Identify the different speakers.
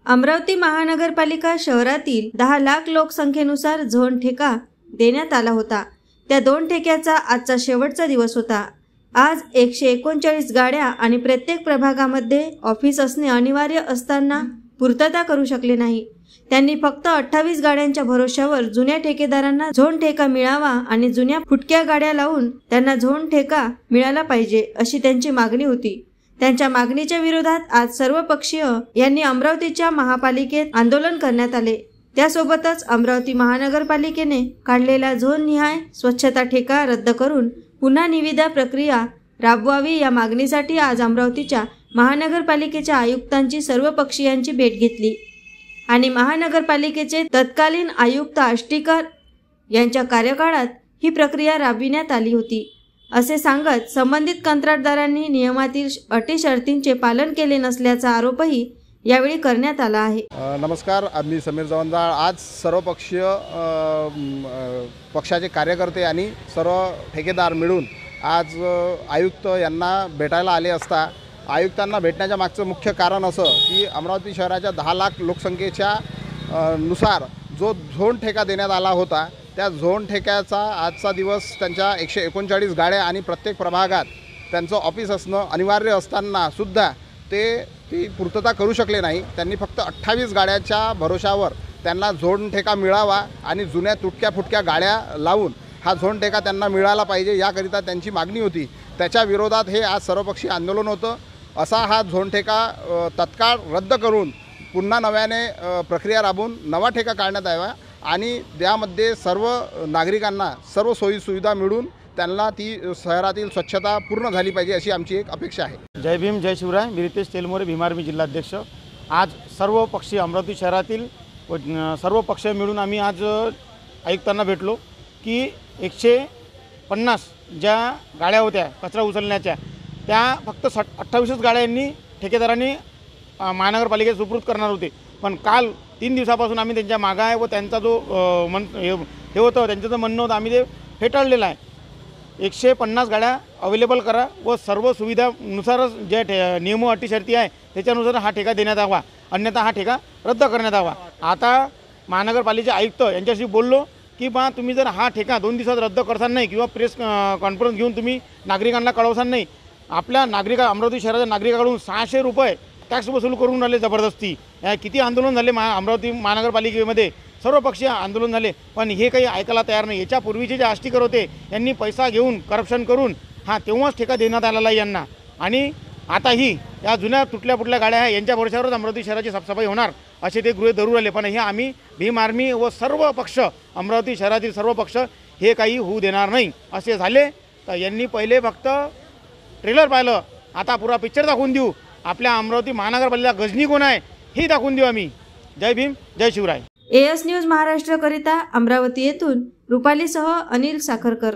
Speaker 1: अमरावती महानगरपालिका शहरातील 10 लाख लोकसंख्येनुसार झोन ठेका देण्यात आला होता। त्या 2 ठेक्याचा आजचा शेवटचा दिवस होता। आज 139 गाड्या आणि प्रत्येक प्रभागामध्ये ऑफिस असणे अनिवार्य असताना पूर्तता करू शकले नाही। त्यांनी फक्त 28 गाड्यांच्या भरोश्यावर जुन्या ठेकेदारांना झोन ठेका मिळावा आणि जुन्या फुटक्या गाड्या लावून त्यांना झोन ठेका मिळाला पाहिजे अशी त्यांची मागणी होती। त्यांच्या मागणीच्या विरोधात आज सर्व पक्षीय यांनी अमरावतीच्या महापालिकेत आंदोलन करण्यात आले। त्यासोबतच अमरावती महानगरपालिकेने काढलेला झोन निहाय स्वच्छता ठेका रद्द करून पुन्हा निविदा प्रक्रिया राबवावी या मागणीसाठी आज अमरावतीच्या महानगरपालिकेच्या आयुक्तांची सर्व पक्षीयांची भेट घेतली आणि महानगरपालिकेचे तत्कालीन आयुक्त आष्टीकर यांच्या कार्यकाळात ही प्रक्रिया राबविण्यात आली होती असे सांगत संबंधित कंत्राटदारांनी नियमातील अटी शर्तींचे पालन केले नसल्याचा आरोपही यावेळी करण्यात आला आहे।
Speaker 2: नमस्कार, मी समीर जवंजाळ। आज सर्वपक्षीय पक्षाचे कार्यकर्ते आणि सर्व ठेकेदार मिळून आज आयुक्त यांना भेटायला आले असता आयुक्तांना भेटण्याच्या मागचं मुख्य कारण असं की अमरावती शहराच्या 10 लाख लोकसंख्येच्या नुसार जो झोन ठेका देण्यात आला होता त्या झोन ठेक्याचा आजचा दिवस त्यांच्या 139 गाड्या आणि प्रत्येक प्रभागात त्यांचं ऑफिस असणं अनिवार्य असताना सुद्धा ती पूर्तता करू शकले नाही। त्यांनी फक्त 28 गाड्याच्या भरोशावर त्यांना झोन ठेका मिळावा आणि जुन्या तुटक्या फुटक्या गाड्या लावून हा झोन ठेका त्यांना मिळाला पाहिजे याकरिता त्यांची मागणी होती। त्याच्या विरोधात हे आज सर्वपक्षीय आंदोलन होतं। असा हा झोन ठेका तत्काळ रद्द करून पुन्हा नव्याने प्रक्रिया राबवून नवा ठेका काढण्यात यावा आणि त्यामध्ये सर्व नागरिकांना सर्व सोयी सुविधा मिळून त्यांना ती शहरातील स्वच्छता पूर्ण झाली पाहिजे अशी आमची एक अपेक्षा आहे।
Speaker 3: जय भीम, जय शिवराय। मी रितेश तेलमोरे, भीम आर्मी जिल्हाध्यक्ष। आज सर्व पक्षी अमरावती शहरातील सर्व पक्ष मिळून आम्ही आज आयुक्तांना भेटलो की 150 ज्या गाड्या होत्या कचरा उचलण्याच्या त्या फक्त 28 गाड्यांनी ठेकेदारांनी महानगरपालिकेत सुपूर्द करणार होते। पण काल 3 दिवसापासून आम्ही त्यांच्या मागे आहे व त्यांचा जो हे होतं त्यांचं जो म्हणणं होतं आम्ही ते फेटाळलेलं आहे। 150 गाड्या अवेलेबल करा व सर्व सुविधानुसारच ज्या नियम अटी शर्ती आहे त्याच्यानुसार हा ठेका देण्यात यावा, अन्यथा हा ठेका रद्द करण्यात यावा। आता महानगरपालिकेचे आयुक्त यांच्याशी बोललो की बा तुम्ही जर हा ठेका 2 दिवसात रद्द करसान नाही किंवा प्रेस कॉन्फरन्स घेऊन तुम्ही नागरिकांना कळवसान नाही, आपल्या अमरावती शहराच्या नागरिकांकडून 600 रुपये टॅक्स वसूल करून राहिले जबरदस्ती। किती आंदोलन झाले अमरावती महानगरपालिकेमध्ये, सर्व पक्षीय आंदोलन झाले पण हे काही ऐकायला तयार नाही। याच्या पूर्वीचे जे आष्टीकर होते यांनी पैसा घेऊन करप्शन करून तेव्हाच ठेका देण्यात आलेला आहे यांना आणि आताही या जुन्या तुटल्या फुटल्या गाड्या आहे यांच्या भरोश्यावरच अमरावती शहराची साफसफाई होणार असे ते गृहीत धरू राहिले। पण हे आम्ही भीम आर्मी व सर्व पक्ष अमरावती शहरातील सर्व पक्ष हे काही होऊ देणार नाही असे झाले। तर यांनी पहिले फक्त ट्रेलर पाहिलं, आता पुरा पिक्चर दाखवून देऊ। आपल्या अमरावती महानगरपालिका गजनी कोण आहे हे दाखवून देऊ आम्ही। जय भीम, जय शिवराय।
Speaker 1: AS न्यूज महाराष्ट्र करिता अमरावती येथून रुपालीसह अनिल साखरकर।